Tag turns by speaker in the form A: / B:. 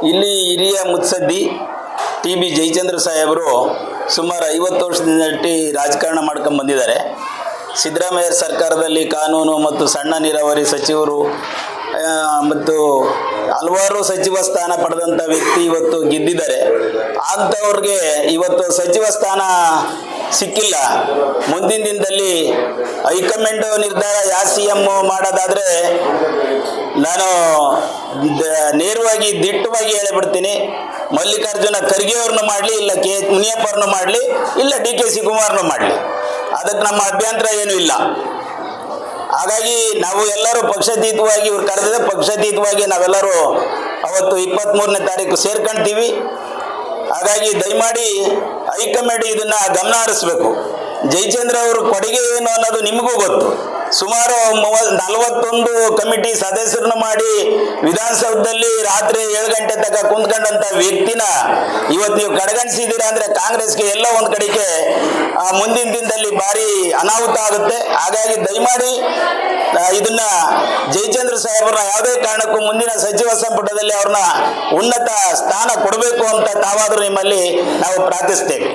A: ಇಲ್ಲಿ ಹಿರಿಯ ಮುತ್ಸದ್ದಿ T B Jayachandra ಸಾಹೇಬರು ಸುಮಾರು 50 ವರ್ಷದಿಂದ ರಾಜಕಾರಣ ಮಾಡ್ಕೊಂಡು ಬಂದಿದ್ದಾರೆ. ಸಿದ್ದರಾಮಯ್ಯ ಸರ್ಕಾರದಲ್ಲಿ ಕಾನೂನು ಮತ್ತು ಸಣ್ಣ ನೀರಾವರಿ ಸಚಿವರು ಮತ್ತು ಹಲವಾರು ಸಚಿವ ಸ್ಥಾನ ಪಡೆದಂಥ ವ್ಯಕ್ತಿ ಇವತ್ತು ಗೆದ್ದಿದ್ದಾರೆ. ಅಂಥವ್ರಿಗೆ ಇವತ್ತು ಸಚಿವ ಸ್ಥಾನ ಸಿಕ್ಕಿಲ್ಲ. ಮುಂದಿನ ದಿನದಲ್ಲಿ ಹೈಕಮಾಂಡ್ ನಿರ್ಧಾರ ಯಾವ CM ಮಾಡೋದಾದರೆ ನಾನು ನೇರವಾಗಿ ದಿಟ್ಟವಾಗಿ ಹೇಳಿಬಿಡ್ತೀನಿ, ಮಲ್ಲಿಕಾರ್ಜುನ ಖರ್ಗೆ ಅವ್ರನ್ನ ಮಾಡಲಿ, ಇಲ್ಲ ಮುನಿಯಪ್ಪ ಅವ್ರನ್ನ ಮಾಡಲಿ, ಇಲ್ಲ DK ಶಿವಕುಮಾರ್ನ ಮಾಡಲಿ, ಅದಕ್ಕೆ ನಮ್ಮ ಅಭ್ಯಂತರ ಏನೂ ಇಲ್ಲ. ಹಾಗಾಗಿ ನಾವು ಎಲ್ಲರೂ ಪಕ್ಷಾತೀತವಾಗಿ ಇವ್ರು ಕರೆದಿದೆ, ಪಕ್ಷಾತೀತವಾಗಿ ನಾವೆಲ್ಲರೂ ಅವತ್ತು 23ನೇ ತಾರೀಕು ಸೇರ್ಕೊಳ್ತೀವಿ. ಹಾಗಾಗಿ ದಯಮಾಡಿ ಹೈಕಮಾಂಡ್ ಇದನ್ನು ಗಮನ ಹರಿಸಬೇಕು. ಜಯಚಂದ್ರ ಅವರು ಕೊಡುಗೆ ಏನು ಅನ್ನೋದು ನಿಮಗೂ ಗೊತ್ತು. ಸುಮಾರು 41 ಕಮಿಟಿ ಸದಸ್ಯರನ್ನು ಮಾಡಿ ವಿಧಾನಸೌಧದಲ್ಲಿ ರಾತ್ರಿ 7 ಗಂಟೆ ತನಕ ಕುಂತ್ಕೊಂಡಂಥ ವ್ಯಕ್ತಿನ ಇವತ್ತು ನೀವು ಕಡೆಗಣಿಸಿದ್ದೀರಾ ಅಂದರೆ ಕಾಂಗ್ರೆಸ್ಗೆ ಎಲ್ಲ ಒಂದು ಕಡೆಗೆ ಮುಂದಿನ ದಿನದಲ್ಲಿ ಭಾರಿ ಅನಾಹುತ ಆಗುತ್ತೆ. ಹಾಗಾಗಿ ದಯಮಾಡಿ ಇದನ್ನ ಜಯಚಂದ್ರ ಸಾಹೇಬ್ರನ್ನ ಯಾವುದೇ ಕಾರಣಕ್ಕೂ ಮುಂದಿನ ಸಚಿವ ಸಂಪುಟದಲ್ಲಿ ಅವ್ರನ್ನ ಉನ್ನತ ಸ್ಥಾನ ಕೊಡಬೇಕು ಅಂತ ತಾವಾದರೂ ನಿಮ್ಮಲ್ಲಿ ನಾವು ಪ್ರಾರ್ಥಿಸ್ತೇವೆ.